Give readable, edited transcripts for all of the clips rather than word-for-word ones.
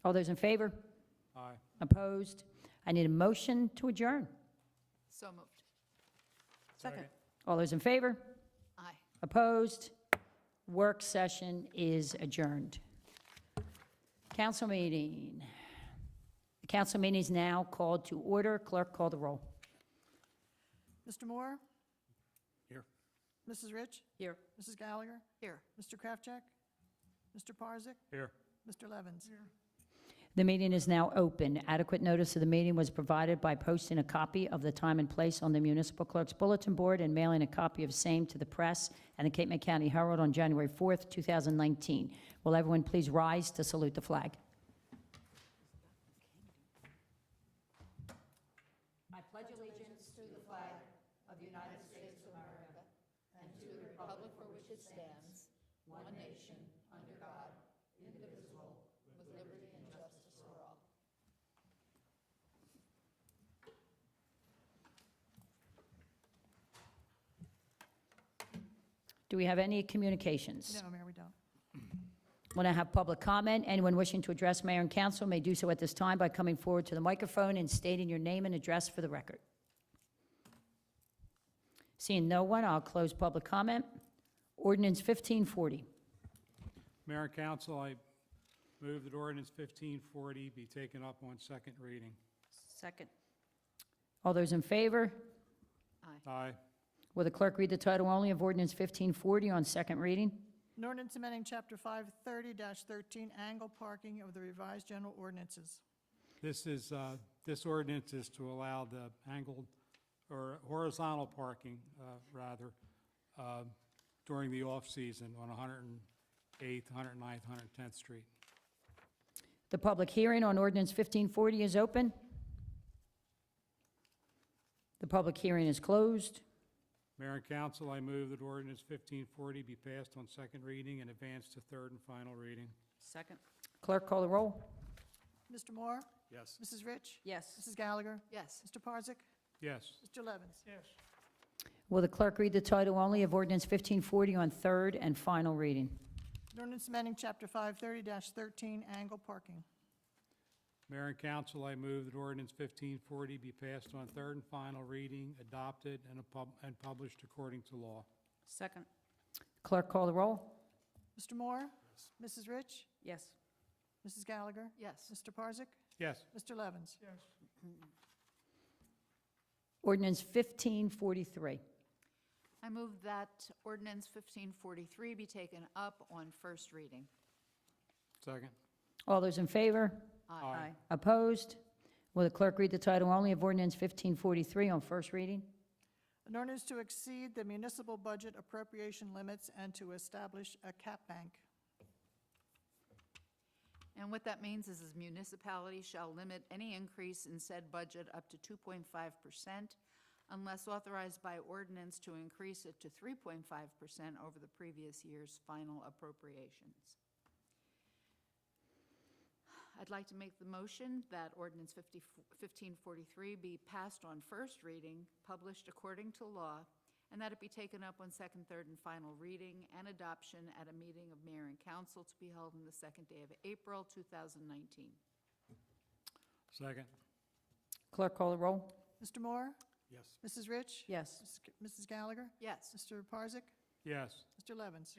All those in favor? Aye. Opposed? I need a motion to adjourn. So moved. Second. All those in favor? Aye. Opposed? Work session is adjourned. Council meeting. The council meeting is now called to order. Clerk, call the roll. Mr. Moore? Here. Mrs. Rich? Here. Mrs. Gallagher? Here. Mr. Kraftcheck? Mr. Parzak? Here. Mr. Levens? The meeting is now open. Adequate notice of the meeting was provided by posting a copy of the time and place on the municipal clerk's bulletin board and mailing a copy of same to the press and the Cape May County Herald on January 4th, 2019. Will everyone please rise to salute the flag? I pledge allegiance to the flag of the United States of America and to the republic for which it stands, one nation, under God, indivisible, with liberty and justice for all. Do we have any communications? No, Mayor, we don't. We'll now have public comment. Anyone wishing to address mayor and council may do so at this time by coming forward to the microphone and stating your name and address for the record. Seeing no one, I'll close public comment. Ordinance 1540. Mayor and council, I move that ordinance 1540 be taken up on second reading. Second. All those in favor? Aye. Aye. Will the clerk read the title only of ordinance 1540 on second reading? An ordinance amending Chapter 530-13, angle parking of the revised general ordinances. This ordinance is to allow the angled or horizontal parking, rather, during the off-season on 108th, 109th, 110th Street. The public hearing on ordinance 1540 is open. The public hearing is closed. Mayor and council, I move that ordinance 1540 be passed on second reading and advanced to third and final reading. Second. Clerk, call the roll. Mr. Moore? Yes. Mrs. Rich? Yes. Mrs. Gallagher? Yes. Mr. Parzak? Yes. Mr. Levens? Will the clerk read the title only of ordinance 1540 on third and final reading? An ordinance amending Chapter 530-13, angle parking. Mayor and council, I move that ordinance 1540 be passed on third and final reading, adopted, and published according to law. Second. Clerk, call the roll. Mr. Moore? Mrs. Rich? Yes. Mrs. Gallagher? Yes. Mr. Parzak? Yes. Mr. Levens? Ordinance 1543. I move that ordinance 1543 be taken up on first reading. Second. All those in favor? Aye. Opposed? Will the clerk read the title only of ordinance 1543 on first reading? An ordinance to exceed the municipal budget appropriation limits and to establish a cap bank. And what that means is municipalities shall limit any increase in said budget up to 2.5% unless authorized by ordinance to increase it to 3.5% over the previous year's final appropriations. I'd like to make the motion that ordinance 1543 be passed on first reading, published according to law, and that it be taken up on second, third, and final reading and adoption at a meeting of mayor and council to be held on the second day of April 2019. Second. Clerk, call the roll. Mr. Moore? Yes. Mrs. Rich? Yes. Mrs. Gallagher? Yes. Mr. Parzak? Yes. Mr. Levens?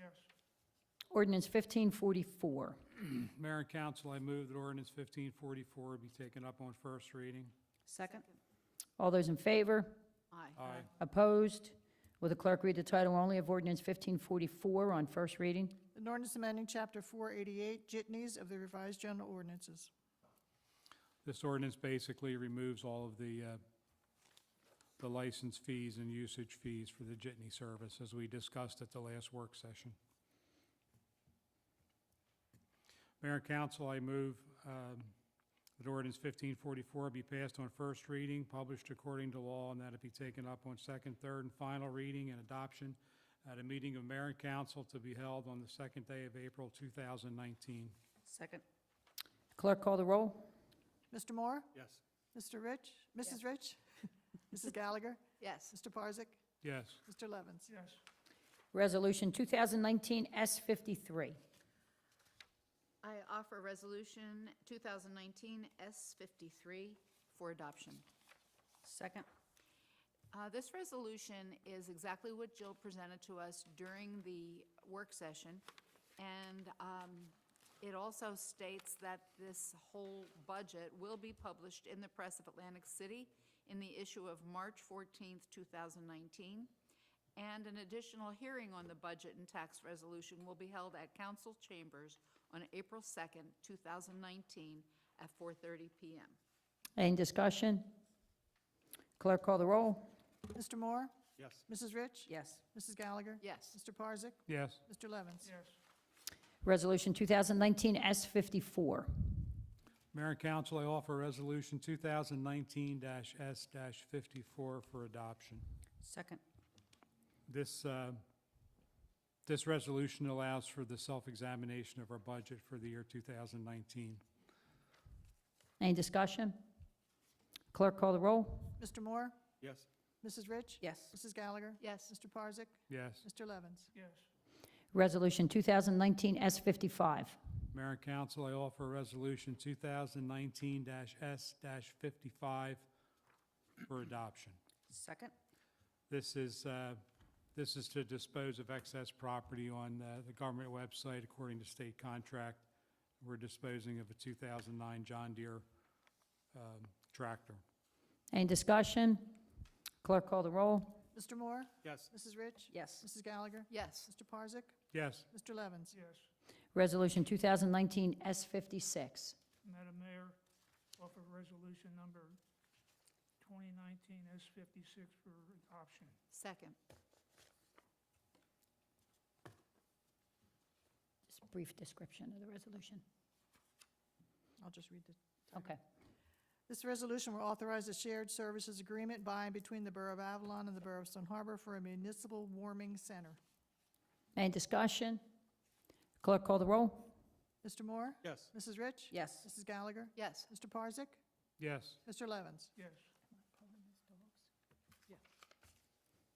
Ordinance 1544. Mayor and council, I move that ordinance 1544 be taken up on first reading. Second. All those in favor? Aye. Aye. Opposed? Will the clerk read the title only of ordinance 1544 on first reading? An ordinance amending Chapter 488, jitneys of the revised general ordinances. This ordinance basically removes all of the license fees and usage fees for the jitney service, as we discussed at the last work session. Mayor and council, I move that ordinance 1544 be passed on first reading, published according to law, and that it be taken up on second, third, and final reading and adoption at a meeting of mayor and council to be held on the second day of April 2019. Second. Clerk, call the roll. Mr. Moore? Yes. Mr. Rich? Mrs. Rich? Mrs. Gallagher? Yes. Mr. Parzak? Yes. Mr. Levens? Resolution 2019 S53. I offer Resolution 2019 S53 for adoption. Second. This resolution is exactly what Jill presented to us during the work session, and it also states that this whole budget will be published in the Press of Atlantic City in the issue of March 14th, 2019, and an additional hearing on the budget and tax resolution will be held at council chambers on April 2nd, 2019, at 4:30 p.m. Any discussion? Clerk, call the roll. Mr. Moore? Yes. Mrs. Rich? Yes. Mrs. Gallagher? Yes. Mr. Parzak? Yes. Mr. Levens? Resolution 2019 S54. Mayor and council, I offer Resolution 2019-S-54 for adoption. Second. This resolution allows for the self-examination of our budget for the year 2019. Any discussion? Clerk, call the roll. Mr. Moore? Yes. Mrs. Rich? Yes. Mrs. Gallagher? Yes. Mr. Parzak? Yes. Mr. Levens? Resolution 2019 S55. Mayor and council, I offer Resolution 2019-S-55 for adoption. Second. This is to dispose of excess property on the government website according to state contract. We're disposing of a 2009 John Deere tractor. Any discussion? Clerk, call the roll. Mr. Moore? Yes. Mrs. Rich? Yes. Mrs. Gallagher? Yes. Mr. Parzak? Yes. Mr. Levens? Resolution 2019 S56. Madam Mayor, offer resolution number 2019 S56 for adoption. Second. Just a brief description of the resolution. I'll just read the Okay. This resolution will authorize a shared services agreement by and between the Borough of Avalon and the Borough of Stone Harbor for a municipal warming center. Any discussion? Clerk, call the roll. Mr. Moore? Yes. Mrs. Rich? Yes. Mrs. Gallagher? Yes. Mr. Parzak? Yes. Mr. Levens? Yes.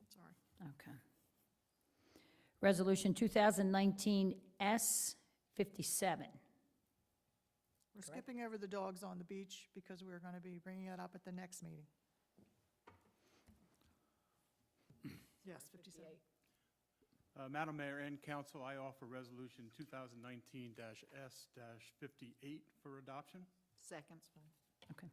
Sorry. Okay. Resolution 2019 S57. We're skipping over the dogs on the beach because we're going to be bringing it up at the next meeting. Yes, 57. Madam Mayor and council, I offer Resolution 2019-S-58 for adoption. Second. Okay.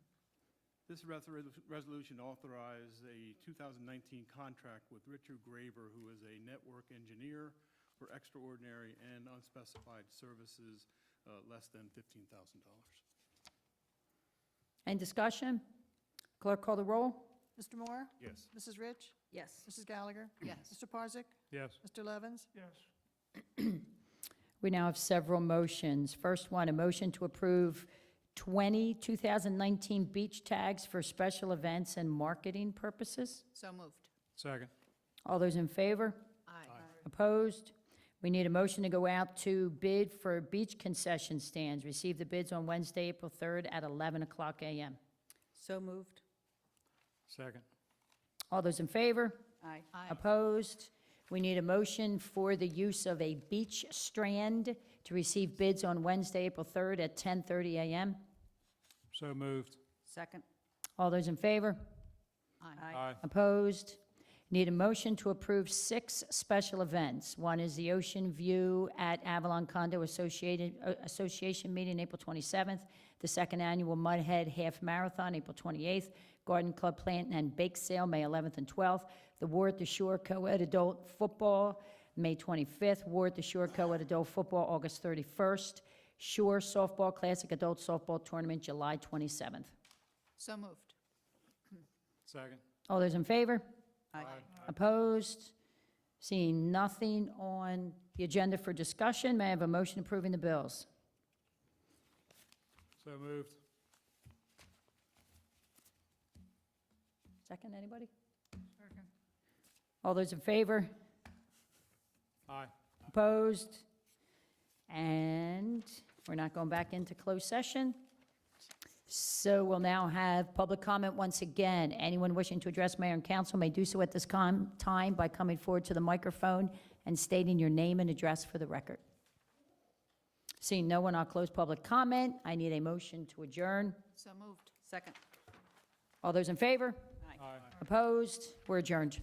This resolution authorized a 2019 contract with Richard Graver, who is a network engineer, for extraordinary and unspecified services less than $15,000. Any discussion? Clerk, call the roll. Mr. Moore? Yes. Mrs. Rich? Yes. Mrs. Gallagher? Yes. Mr. Parzak? Yes. Mr. Levens? Yes. We now have several motions. First one, a motion to approve 2019 beach tags for special events and marketing purposes. So moved. Second. All those in favor? Aye. Opposed? We need a motion to go out to bid for beach concession stands. Receive the bids on Wednesday, April 3rd at 11 o'clock a.m. So moved. Second. All those in favor? Aye. Aye. Opposed? We need a motion for the use of a beach strand to receive bids on Wednesday, April 3rd at 10:30 a.m. So moved. Second. All those in favor? Aye. Aye. Opposed? Need a motion to approve 6 special events. One is the Ocean View at Avalon Condo Association meeting, April 27th. The second annual Mudhead Half Marathon, April 28th. Garden Club Plant and Bake Sale, May 11th and 12th. The War at the Shore Co-Ed Adult Football, May 25th. War at the Shore Co-Ed Adult Football, August 31st. Shore Softball Classic Adult Softball Tournament, July 27th. So moved. Second. All those in favor? Aye. Opposed? Seeing nothing on the agenda for discussion, may I have a motion approving the bills? So moved. Second, anybody? Second. All those in favor? Aye. Opposed? And we're not going back into closed session. So we'll now have public comment once again. Anyone wishing to address mayor and council may do so at this time by coming forward to the microphone and stating your name and address for the record. Seeing no one, I'll close public comment. I need a motion to adjourn. So moved. Second. All those in favor? Aye. Opposed? We're adjourned.